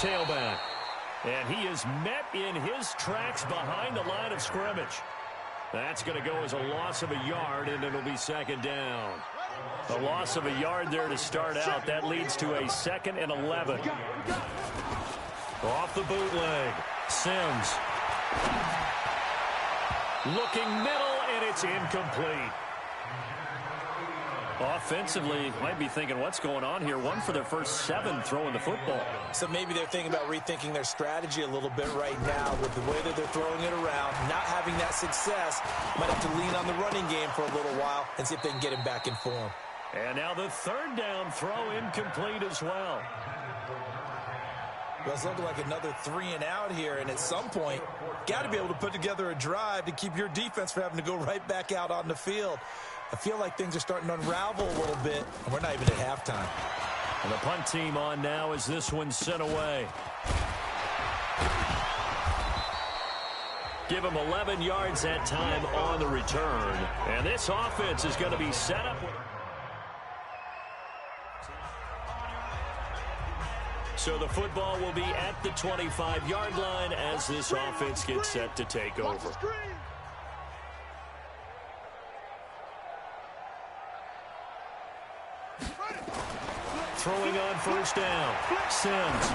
tailback. And he is met in his tracks behind the line of scrimmage. That's going to go as a loss of a yard, and it'll be second down. A loss of a yard there to start out. That leads to a 2nd and 11. Off the bootleg. Sims. Looking middle, and it's incomplete. Offensively, might be thinking, what's going on here? 1 for their first 7 throwing the football. So maybe they're thinking about rethinking their strategy a little bit right now with the way that they're throwing it around, not having that success. Might have to lean on the running game for a little while and see if they can get him back in form. And now the 3rd down throw incomplete as well. Well, it's looking like another 3 and out here, and at some point, got to be able to put together a drive to keep your defense from having to go right back out on the field. I feel like things are starting to unravel a little bit, and we're not even at halftime. And the punt team on now as this one's sent away. Give him 11 yards that time on the return. And this offense is going to be set up. So the football will be at the 25-yard line as this offense gets set to take over. Throwing on first down. Sims.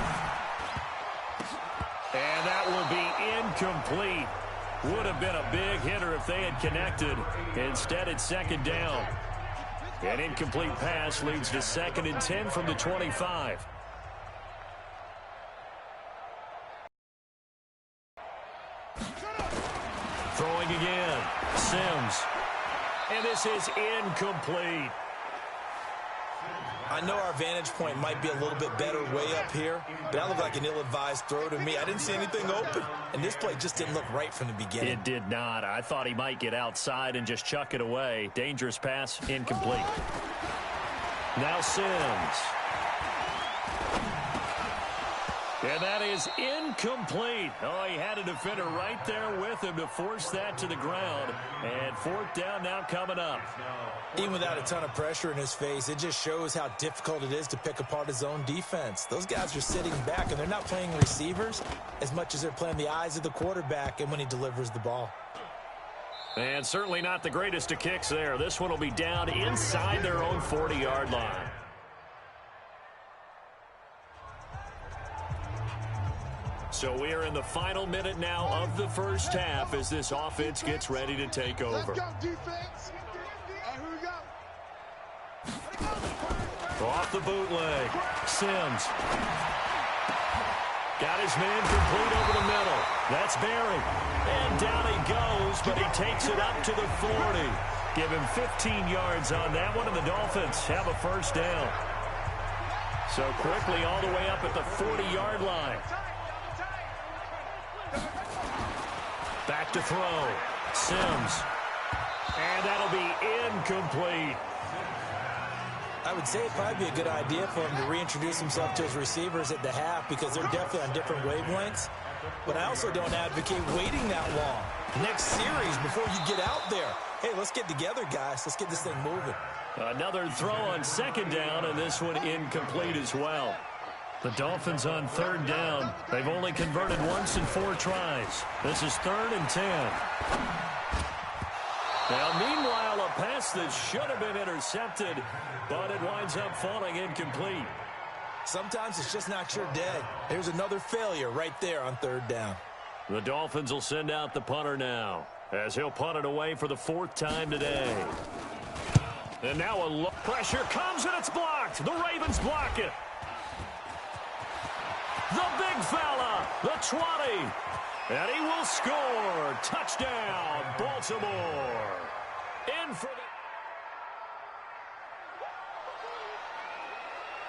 And that will be incomplete. Would have been a big hitter if they had connected. Instead, it's 2nd down. An incomplete pass leads to 2nd and 10 from the 25. Throwing again. Sims. And this is incomplete. I know our vantage point might be a little bit better way up here, but that looked like an ill-advised throw to me. I didn't see anything open, and this play just didn't look right from the beginning. It did not. I thought he might get outside and just chuck it away. Dangerous pass, incomplete. Now Sims. And that is incomplete. Oh, he had a defender right there with him to force that to the ground. And 4th down now coming up. Even without a ton of pressure in his face, it just shows how difficult it is to pick apart his own defense. Those guys are sitting back, and they're not playing receivers as much as they're playing the eyes of the quarterback and when he delivers the ball. And certainly not the greatest of kicks there. This one will be down inside their own 40-yard line. So we are in the final minute now of the first half as this offense gets ready to take over. Let's go, defense. Here we go. Off the bootleg. Sims. Got his man complete over the middle. That's Barry. And down he goes, but he takes it up to the 40. Give him 15 yards on that one, and the Dolphins have a first down. So quickly all the way up at the 40-yard line. Back to throw. Sims. And that'll be incomplete. I would say it'd probably be a good idea for him to reintroduce himself to his receivers at the half because they're definitely on different wavelengths. But I also don't advocate waiting that long. Next series before you get out there. Hey, let's get together, guys. Let's get this thing moving. Another throw on 2nd down, and this one incomplete as well. The Dolphins on 3rd down. They've only converted once in 4 tries. This is 3rd and 10. Now, meanwhile, a pass that should have been intercepted, but it winds up falling incomplete. Sometimes it's just not your day. There's another failure right there on 3rd down. The Dolphins will send out the punter now, as he'll punt it away for the 4th time today. And now a look. Pressure comes, and it's blocked. The Ravens block it. The big fella, the 20. And he will score. Touchdown, Baltimore. In for the...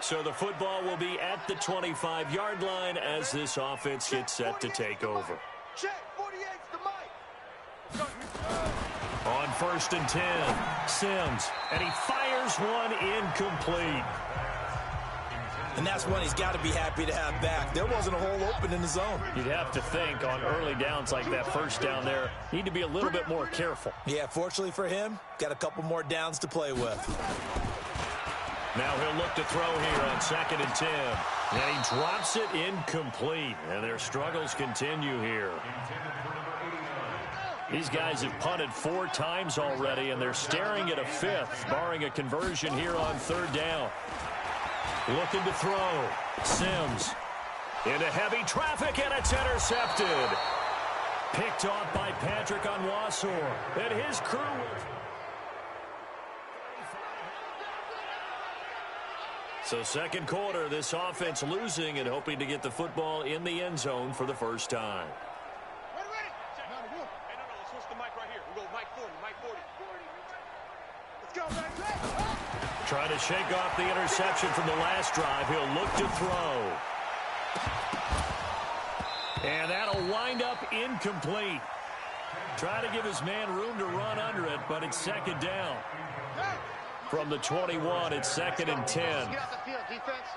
So the football will be at the 25-yard line as this offense gets set to take over. Check, 48's the mic. On 1st and 10, Sims. And he fires one incomplete. And that's one he's got to be happy to have back. There wasn't a hole open in the zone. You'd have to think on early downs like that first down there, need to be a little bit more careful. Yeah, fortunately for him, got a couple more downs to play with. Now he'll look to throw here on 2nd and 10. And he drops it incomplete. And their struggles continue here. These guys have punted 4 times already, and they're staring at a 5th, barring a conversion here on 3rd down. Looking to throw. Sims into heavy traffic, and it's intercepted. Picked off by Patrick Onwuasor. And his crew. So second quarter, this offense losing and hoping to get the football in the end zone for the first time. Ready? Hey, no, let's switch the mic right here. We'll go mic 40, mic 40. Let's go, baby. Trying to shake off the interception from the last drive. He'll look to throw. And that'll wind up incomplete. Try to give his man room to run under it, but it's second down. From the 21, it's 2nd and 10. Get off the field, defense.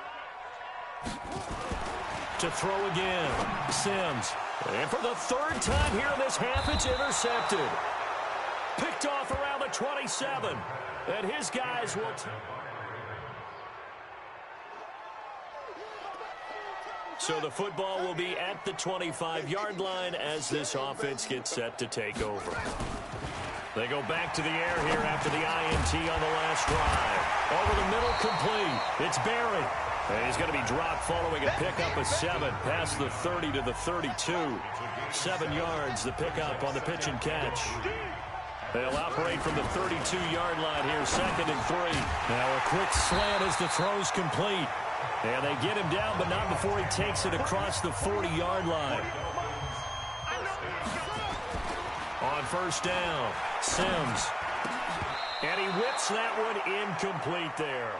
To throw again. Sims. And for the 3rd time here in this half, it's intercepted. Picked off around the 27. And his guys will take. So the football will be at the 25-yard line as this offense gets set to take over. They go back to the air here after the INT on the last drive. Over the middle, complete. It's Barry. And he's going to be dropped following a pickup of 7 past the 30 to the 32. 7 yards, the pickup on the pitch and catch. They'll operate from the 32-yard line here, 2nd and 3. Now a quick slant as the throw's complete. And they get him down, but not before he takes it across the 40-yard line. On first down, Sims. And he whips that one incomplete there.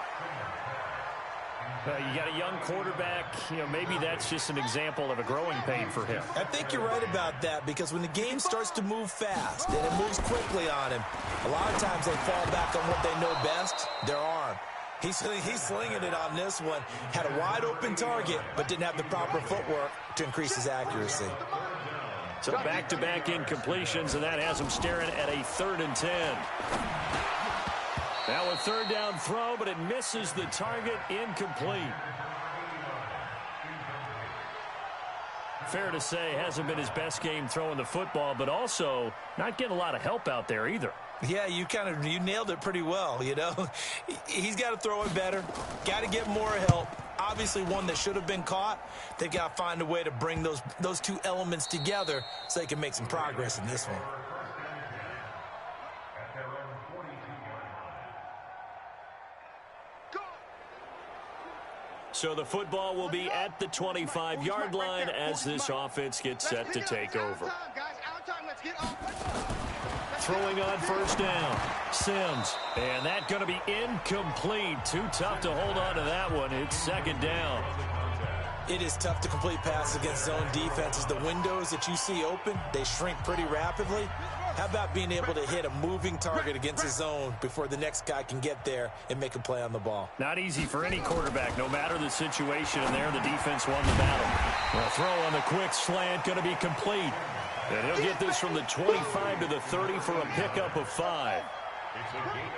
You got a young quarterback. Maybe that's just an example of a growing pain for him. I think you're right about that, because when the game starts to move fast and it moves quickly on him, a lot of times they fall back on what they know best, their arm. He's slinging it on this one. Had a wide open target, but didn't have the proper footwork to increase his accuracy. So back-to-back incompletions, and that has him staring at a 3rd and 10. Now a 3rd down throw, but it misses the target, incomplete. Fair to say, hasn't been his best game throwing the football, but also not getting a lot of help out there either. Yeah, you nailed it pretty well, He's got to throw it better, got to get more help. Obviously one that should have been caught. They've got to find a way to bring those 2 elements together so they can make some progress in this one. So the football will be at the 25-yard line as this offense gets set to take over. Throwing on first down, Sims. And that's going to be incomplete. Too tough to hold on to that one. It's 2nd down. It is tough to complete passes against zone defenses. The windows that you see open, they shrink pretty rapidly. How about being able to hit a moving target against a zone before the next guy can get there and make a play on the ball? Not easy for any quarterback, no matter the situation. And there, the defense won the battle. A throw on the quick slant, going to be complete. And he'll get this from the 25 to the 30 for a pickup of 5.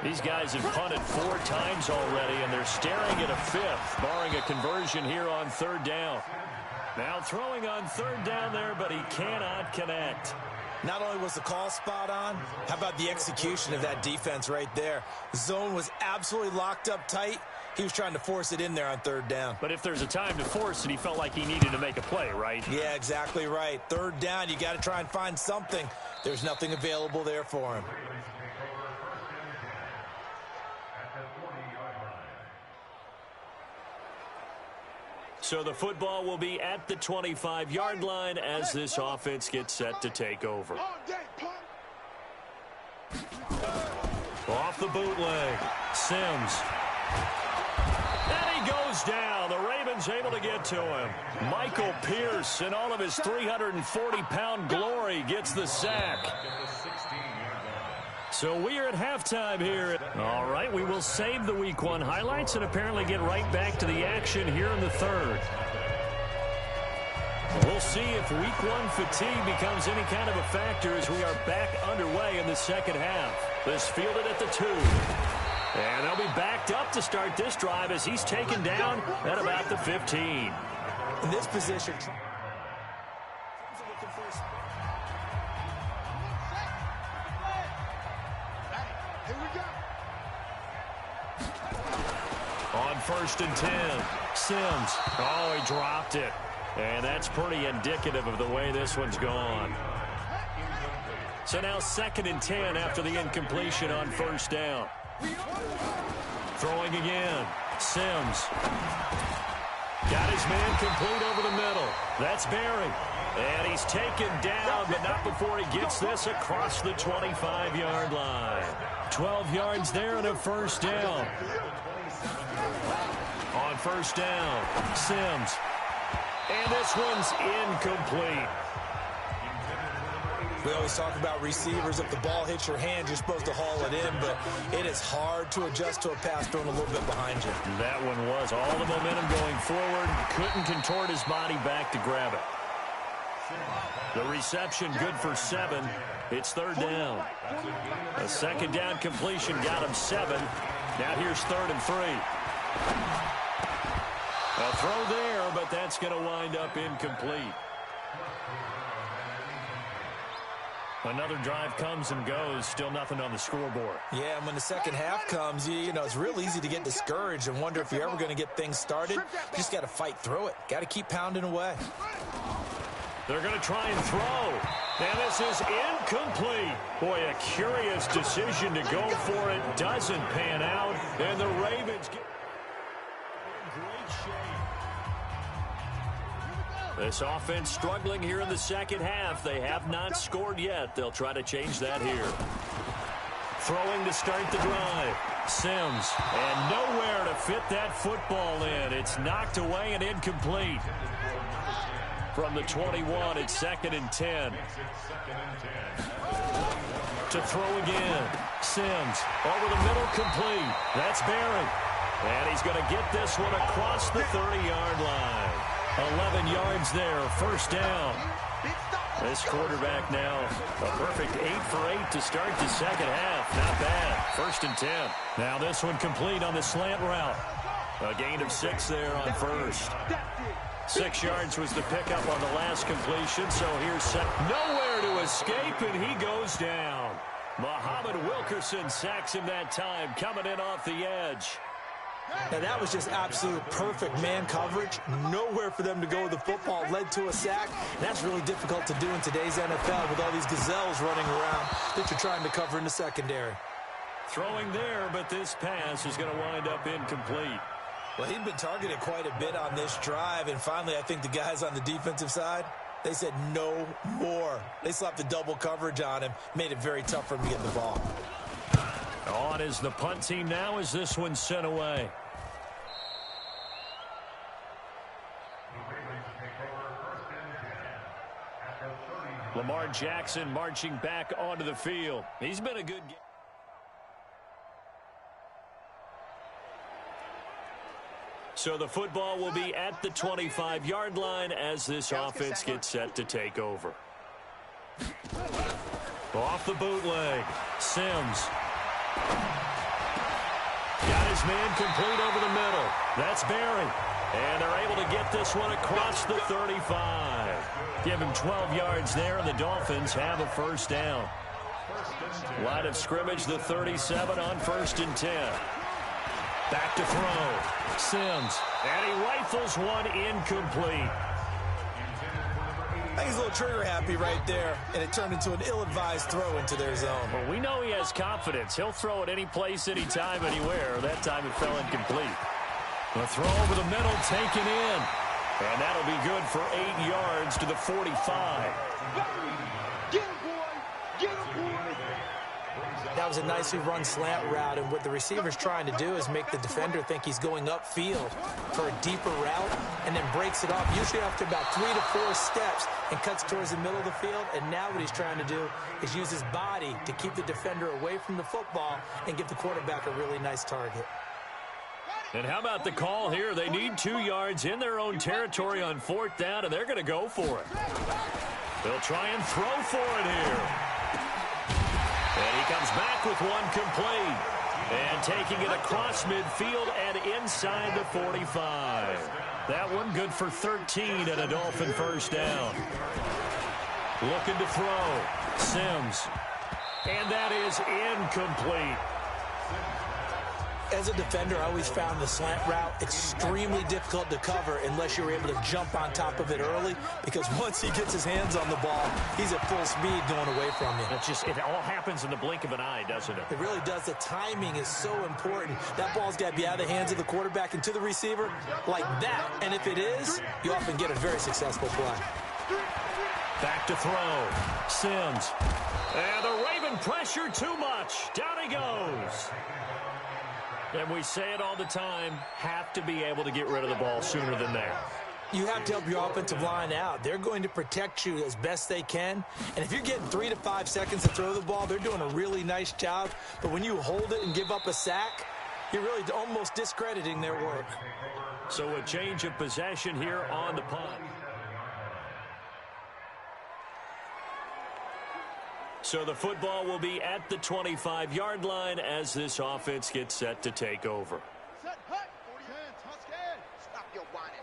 These guys have punted 4 times already, and they're staring at a 5th, barring a conversion here on 3rd down. Now throwing on 3rd down there, but he cannot connect. Not only was the call spot on, how about the execution of that defense right there? The zone was absolutely locked up tight. He was trying to force it in there on 3rd down. But if there's a time to force it, he felt like he needed to make a play, right? Yeah, exactly right. 3rd down, you got to try and find something. There's nothing available there for him. So the football will be at the 25-yard line as this offense gets set to take over. Off the bootleg, Sims. And he goes down. The Ravens able to get to him. Michael Pierce, in all of his 340-pound glory, gets the sack. So we are at halftime here. All right, we will save the Week 1 highlights and apparently get right back to the action here in the 3rd. We'll see if Week 1 fatigue becomes any kind of a factor as we are back underway in the 2nd half. This fielded at the 2. And they'll be backed up to start this drive as he's taken down at about the 15. In this position, on 1st and 10, Sims. Oh, he dropped it. And that's pretty indicative of the way this one's gone. So now 2nd and 10 after the incompletion on 1st down. Throwing again. Sims. Got his man complete over the middle. That's Barry. And he's taken down, but not before he gets this across the 25-yard line. 12 yards there and a 1st down. On 1st down, Sims. And this one's incomplete. We always talk about receivers. If the ball hits your hand, you're supposed to haul it in, but it is hard to adjust to a pass thrown a little bit behind you. That one was all the momentum going forward. Couldn't contort his body back to grab it. The reception good for 7. It's 3rd down. A 2nd down completion got him 7. Now here's 3rd and 3. A throw there, but that's going to wind up incomplete. Another drive comes and goes. Still nothing on the scoreboard. Yeah, and when the second half comes, you know, it's real easy to get discouraged and wonder if you're ever going to get things started. You just got to fight through it. Got to keep pounding away. They're going to try and throw. And this is incomplete. Boy, a curious decision to go for it. Doesn't pan out. And the Ravens get in great shape. This offense struggling here in the second half. They have not scored yet. They'll try to change that here. Throwing to start the drive. Sims. And nowhere to fit that football in. It's knocked away and incomplete. From the 21, it's 2nd and 10. To throw again. Sims. Over the middle, complete. That's Barry. And he's going to get this one across the 30-yard line. 11 yards there, 1st down. This quarterback now a perfect 8 for 8 to start the second half. Not bad. 1st and 10. Now this one complete on the slant route. A gain of 6 there on 1st. 6 yards was the pickup on the last completion, so here's nowhere to escape, and he goes down. Muhammad Wilkerson sacks him that time, coming in off the edge. Now, that was just absolute perfect man coverage. Nowhere for them to go with the football. Led to a sack. And that's really difficult to do in today's NFL with all these gazelles running around that you're trying to cover in the secondary. Throwing there, but this pass is going to wind up incomplete. Well, he'd been targeted quite a bit on this drive, and finally I think the guys on the defensive side, they said no more. They slapped the double coverage on him, made it very tough for him to get the ball. On is the punt team now as this one's sent away. Lamar Jackson marching back onto the field. He's been a good game. So the football will be at the 25-yard line as this offense gets set to take over. Off the bootleg. Sims. Got his man complete over the middle. That's Barry. And they're able to get this one across the 35. Give him 12 yards there, and the Dolphins have a 1st down. Line of scrimmage, the 37 on 1st and 10. Back to throw. Sims. And he rifles one incomplete. I think he's a little trigger happy right there, and it turned into an ill-advised throw into their zone. Well, we know he has confidence. He'll throw it any place, anytime, anywhere. That time it fell incomplete. The throw over the middle taken in. And that'll be good for 8 yards to the 45. That was a nicely run slant route, and what the receiver's trying to do is make the defender think he's going upfield for a deeper route and then breaks it off, usually after about 3 to 4 steps, and cuts towards the middle of the field. And now what he's trying to do is use his body to keep the defender away from the football and give the quarterback a really nice target. And how about the call here? They need 2 yards in their own territory on 4th down, and they're going to go for it. They'll try and throw for it here. And he comes back with one complete. And taking it across midfield and inside the 45. That one good for 13 and a Dolphin first down. Looking to throw. Sims. And that is incomplete. As a defender, I always found the slant route extremely difficult to cover unless you're able to jump on top of it early, because once he gets his hands on the ball, he's at full speed going away from you. It all happens in the blink of an eye, doesn't it? It really does. The timing is so important. That ball's got to be out of the hands of the quarterback and to the receiver like that. And if it is, you often get a very successful play. Back to throw. Sims. And the Raven pressure too much. Down he goes. And we say it all the time, have to be able to get rid of the ball sooner than that. You have to help your offensive line out. They're going to protect you as best they can. And if you're getting 3 to 5 seconds to throw the ball, they're doing a really nice job. But when you hold it and give up a sack, you're really almost discrediting their work. So a change of possession here on the punt. So the football will be at the 25-yard line as this offense gets set to take over. Set, hut. 40 hands. Hunt's scared. Stop your whining.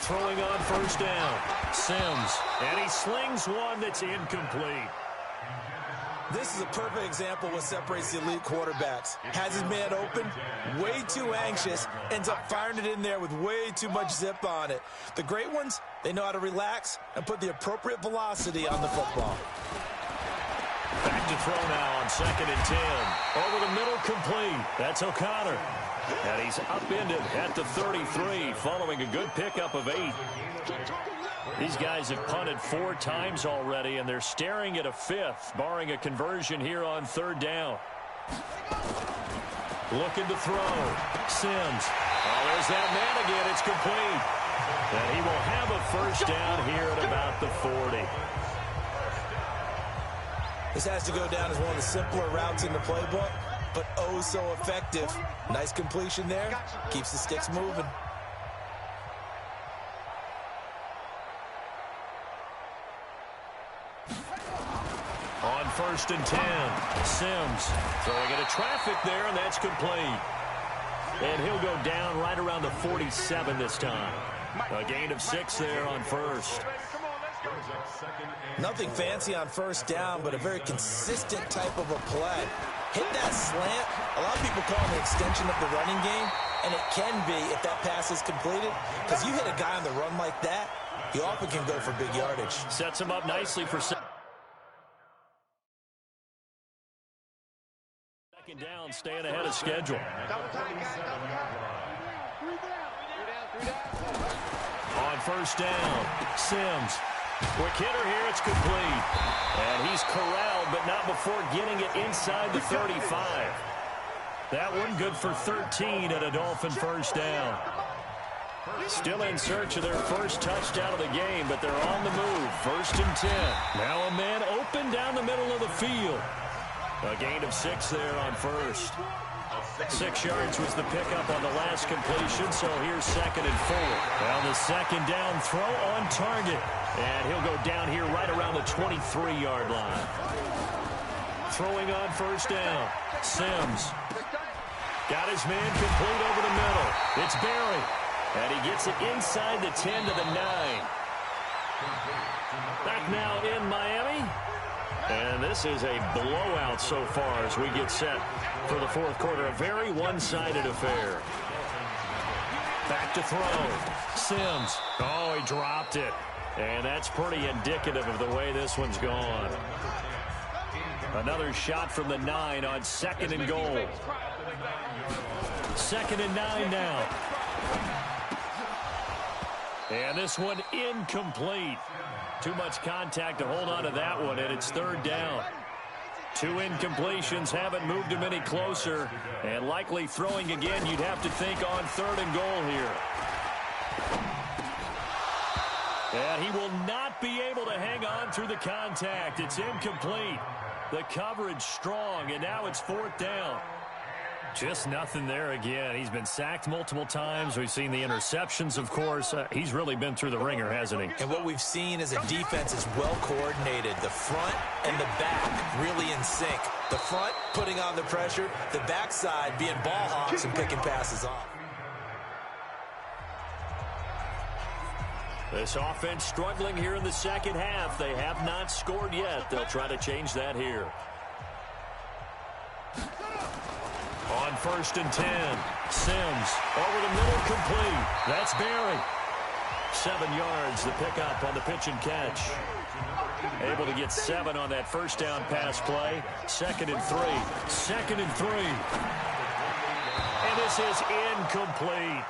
Throwing on first down. Sims. And he slings one that's incomplete. This is a perfect example of what separates the elite quarterbacks. Has his man open, way too anxious, ends up firing it in there with way too much zip on it. The great ones, they know how to relax and put the appropriate velocity on the football. Back to throw now on 2nd and 10. Over the middle, complete. That's O'Connor. And he's upended at the 33 following a good pickup of 8. These guys have punted 4 times already, and they're staring at a 5th, barring a conversion here on 3rd down. Looking to throw. Sims. Oh, there's that man again. It's complete. And he will have a first down here at about the 40. This has to go down as one of the simpler routes in the playbook, but oh so effective. Nice completion there. Keeps the sticks moving. On 1st and 10, Sims throwing into traffic there, and that's complete. And he'll go down right around the 47 this time. A gain of 6 there on 1st. Nothing fancy on 1st down, but a very consistent type of a play. Hit that slant. A lot of people call it an extension of the running game, and it can be if that pass is completed, because you hit a guy on the run like that, he often can go for big yardage. Sets him up nicely for second down, staying ahead of schedule. On 1st down, Sims. Quick hitter here, it's complete. And he's corralled, but not before getting it inside the 35. That one good for 13 and a Dolphin first down. Still in search of their first touchdown of the game, but they're on the move. 1st and 10. Now a man open down the middle of the field. A gain of 6 there on 1st. 6 yards was the pickup on the last completion, so here's 2nd and 4. Now the 2nd down throw on target. And he'll go down here right around the 23-yard line. Throwing on 1st down. Sims. Got his man complete over the middle. It's Barry. And he gets it inside the 10 to the 9. Back now in Miami. And this is a blowout so far as we get set for the 4th quarter. A very one-sided affair. Back to throw. Sims. Oh, he dropped it. And that's pretty indicative of the way this one's gone. Another shot from the 9 on 2nd and goal. 2nd and 9 now. And this one incomplete. Too much contact to hold on to that one, and it's 3rd down. 2 incompletions haven't moved him any closer. And likely throwing again, you'd have to think on 3rd and goal here. And he will not be able to hang on through the contact. It's incomplete. The coverage strong, and now it's 4th down. Just nothing there again. He's been sacked multiple times. We've seen the interceptions, of course. He's really been through the ringer, hasn't he? And what we've seen is a defense is well coordinated. The front and the back really in sync. The front putting on the pressure, the backside being ball hawks and picking passes off. This offense struggling here in the second half. They have not scored yet. They'll try to change that here. On 1st and 10, Sims over the middle, complete. That's Barry. 7 yards, the pickup on the pitch and catch. Able to get 7 on that first down pass play. 2nd and 3. 2nd and 3. And this is incomplete.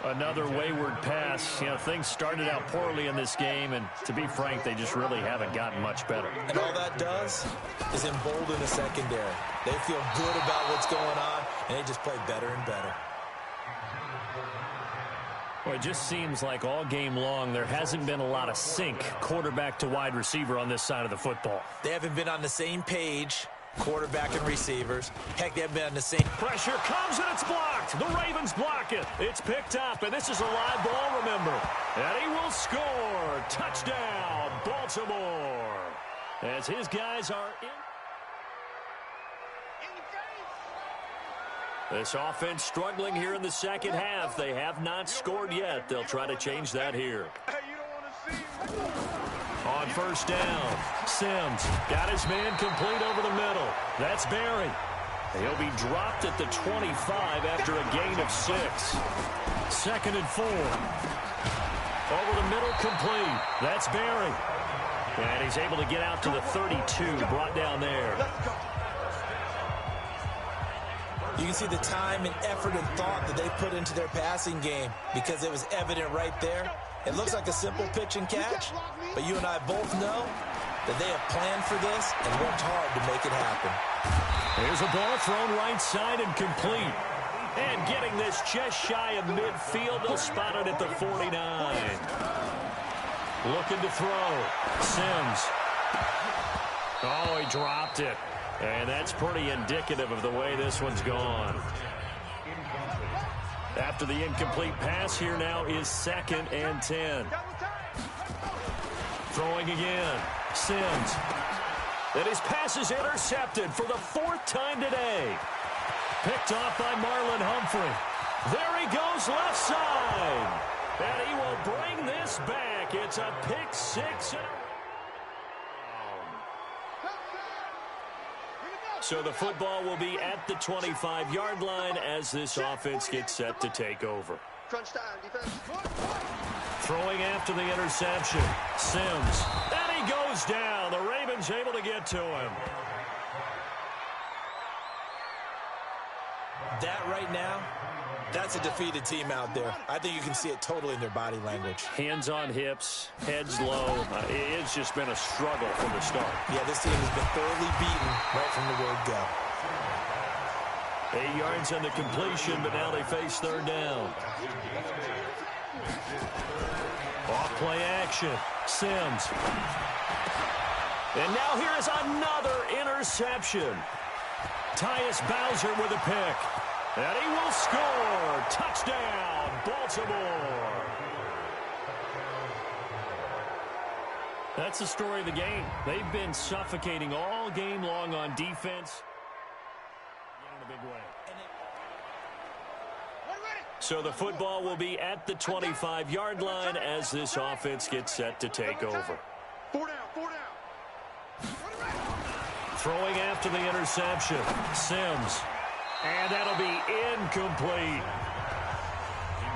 Another wayward pass. You know, things started out poorly in this game, and to be frank, they just really haven't gotten much better. And all that does is embolden the secondary. They feel good about what's going on, and they just play better and better. Well, it just seems like all game long there hasn't been a lot of sync quarterback to wide receiver on this side of the football. They haven't been on the same page, quarterback and receivers. Heck, they haven't been on the same. Pressure comes and it's blocked. The Ravens block it. It's picked up, and this is a live ball, remember. And he will score. Touchdown, Baltimore. As his guys are in. This offense struggling here in the second half. They have not scored yet. They'll try to change that here. On 1st down, Sims got his man complete over the middle. That's Barry. He'll be dropped at the 25 after a gain of 6. 2nd and 4. Over the middle, complete. That's Barry. And he's able to get out to the 32, brought down there. You can see the time and effort and thought that they put into their passing game because it was evident right there. It looks like a simple pitch and catch, but you and I both know that they have planned for this and worked hard to make it happen. Here's a ball thrown right side and complete. And getting this just shy of midfield, they'll spot it at the 49. Looking to throw. Sims. Oh, he dropped it. And that's pretty indicative of the way this one's gone. After the incomplete pass, here now is 2nd and 10. Throwing again. Sims. And his pass is intercepted for the 4th time today. Picked off by Marlon Humphrey. There he goes left side. And he will bring this back. It's a pick 6. So the football will be at the 25-yard line as this offense gets set to take over. Crunch time, defense. Throwing after the interception. Sims. And he goes down. The Ravens able to get to him. That right now, that's a defeated team out there. I think you can see it totally in their body language. Hands on hips, heads low. It's just been a struggle from the start. Yeah, this team has been thoroughly beaten right from the word go. 8 yards on the completion, but now they face 3rd down. Off play action. Sims. And now here is another interception. Tyus Bowser with a pick. And he will score. Touchdown, Baltimore. That's the story of the game. They've been suffocating all game long on defense. In a big way. So the football will be at the 25-yard line as this offense gets set to take over. 4 down, 4 down. Throwing after the interception. Sims. And that'll be incomplete.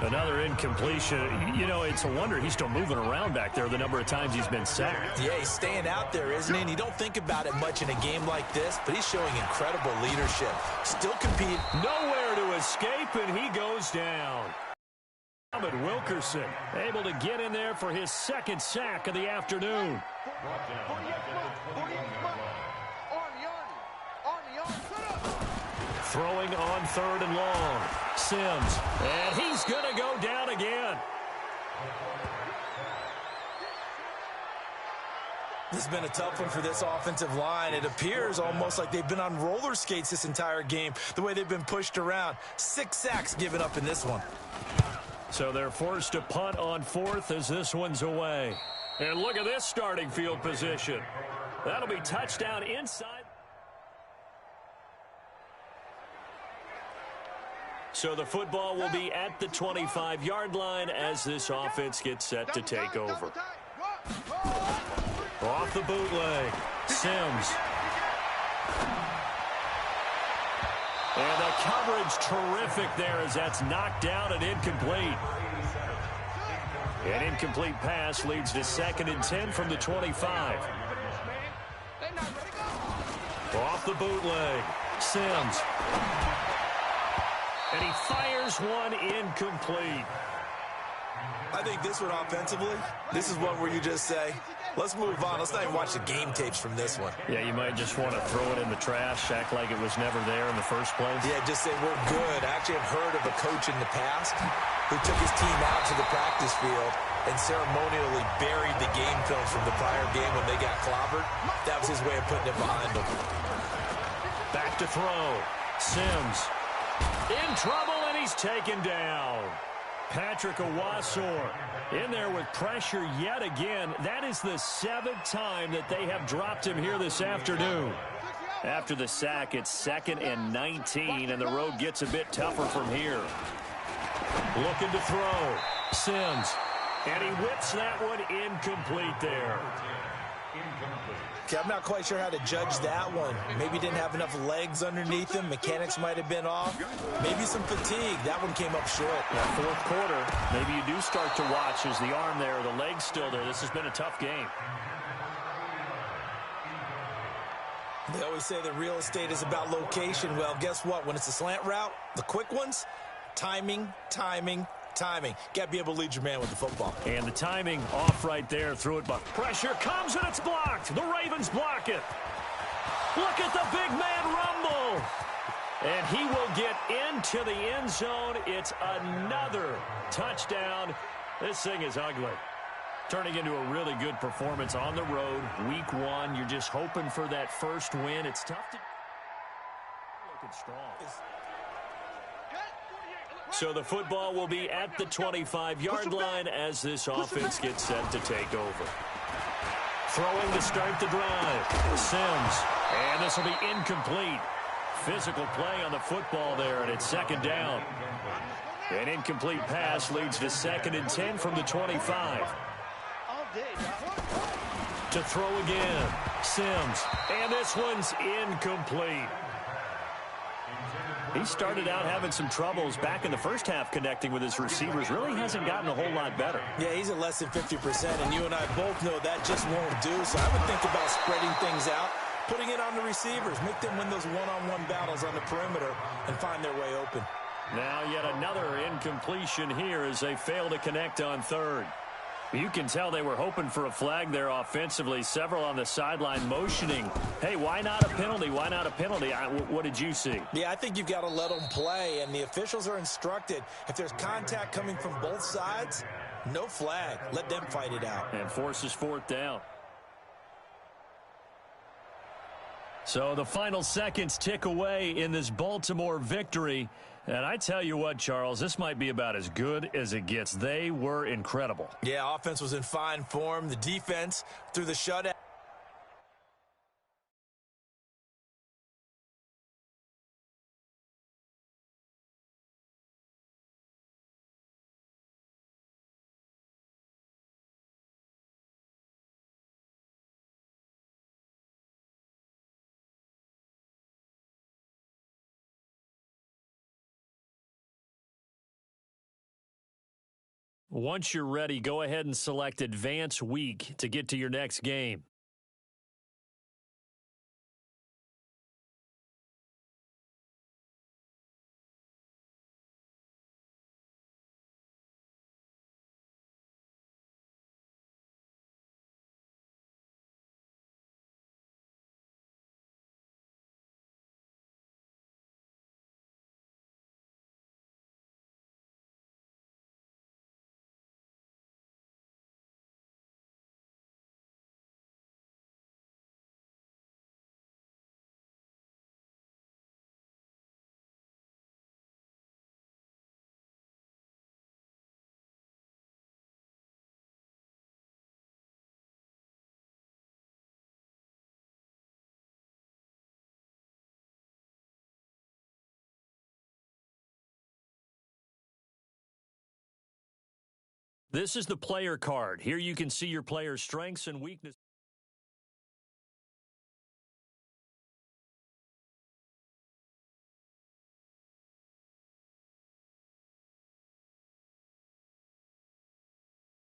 Another incompletion. You know, it's a wonder he's still moving around back there the number of times he's been sacked. Yeah, he's staying out there, isn't he? And you don't think about it much in a game like this, but he's showing incredible leadership. Still compete. Nowhere to escape, and he goes down. Ahmed Wilkerson able to get in there for his 2nd sack of the afternoon. Throwing on 3rd and long. Sims. And he's going to go down again. This has been a tough one for this offensive line. It appears almost like they've been on roller skates this entire game, the way they've been pushed around. 6 sacks given up in this one. So they're forced to punt on 4th as this one's away. And look at this starting field position. That'll be touchdown inside. So the football will be at the 25-yard line as this offense gets set to take over. Off the bootleg, Sims. And the coverage terrific there as that's knocked down and incomplete. An incomplete pass leads to 2nd and 10 from the 25. Off the bootleg, Sims. And he fires one incomplete. I think this one offensively, this is one where you just say, let's move on. Let's not even watch the game tapes from this one. Yeah, you might just want to throw it in the trash, act like it was never there in the first place. Yeah, just say we're good. I actually have heard of a coach in the past who took his team out to the practice field and ceremonially buried the game films from the prior game when they got clobbered. That was his way of putting it behind them. Back to throw. Sims in trouble, and he's taken down. Patrick Owasor in there with pressure yet again. That is the 7th time that they have dropped him here this afternoon. After the sack, it's 2nd and 19, and the road gets a bit tougher from here. Looking to throw. Sims. And he whips that one incomplete there. Okay, I'm not quite sure how to judge that one. Maybe didn't have enough legs underneath him. Mechanics might have been off. Maybe some fatigue. That one came up short. That 4th quarter, maybe you do start to watch as the arm there, the leg's still there. This has been a tough game. They always say that real estate is about location. Well, guess what? When it's a slant route, the quick ones, timing. Got to be able to lead your man with the football. And the timing off right there. Threw it, but pressure comes and it's blocked. The Ravens block it. Look at the big man rumble. And he will get into the end zone. It's another touchdown. This thing is ugly. Turning into a really good performance on the road. Week 1, you're just hoping for that first win. It's tough to... Looking strong. So the football will be at the 25-yard line as this offense gets set to take over. Throwing to start the drive. Sims. And this will be incomplete. Physical play on the football there, and it's 2nd down. An incomplete pass leads to 2nd and 10 from the 25. To throw again. Sims. And this one's incomplete. He started out having some troubles back in the first half connecting with his receivers. Really hasn't gotten a whole lot better. Yeah, he's at less than 50%, and you and I both know that just won't do. So I would think about spreading things out, putting it on the receivers, make them win those one-on-one battles on the perimeter and find their way open. Now yet another incompletion here as they fail to connect on 3rd. You can tell they were hoping for a flag there offensively. Several on the sideline motioning, hey, why not a penalty? Why not a penalty? What did you see? Yeah, I think you've got to let them play, and the officials are instructed. If there's contact coming from both sides, no flag. Let them fight it out. And forces 4th down. So the final seconds tick away in this Baltimore victory. And I tell you what, Charles, this might be about as good as it gets. They were incredible. Yeah, offense was in fine form. The defense, through the shutout. Once you're ready, go ahead and select Advance Week to get to your next game. This is the player card. Here you can see your player's strengths and weaknesses.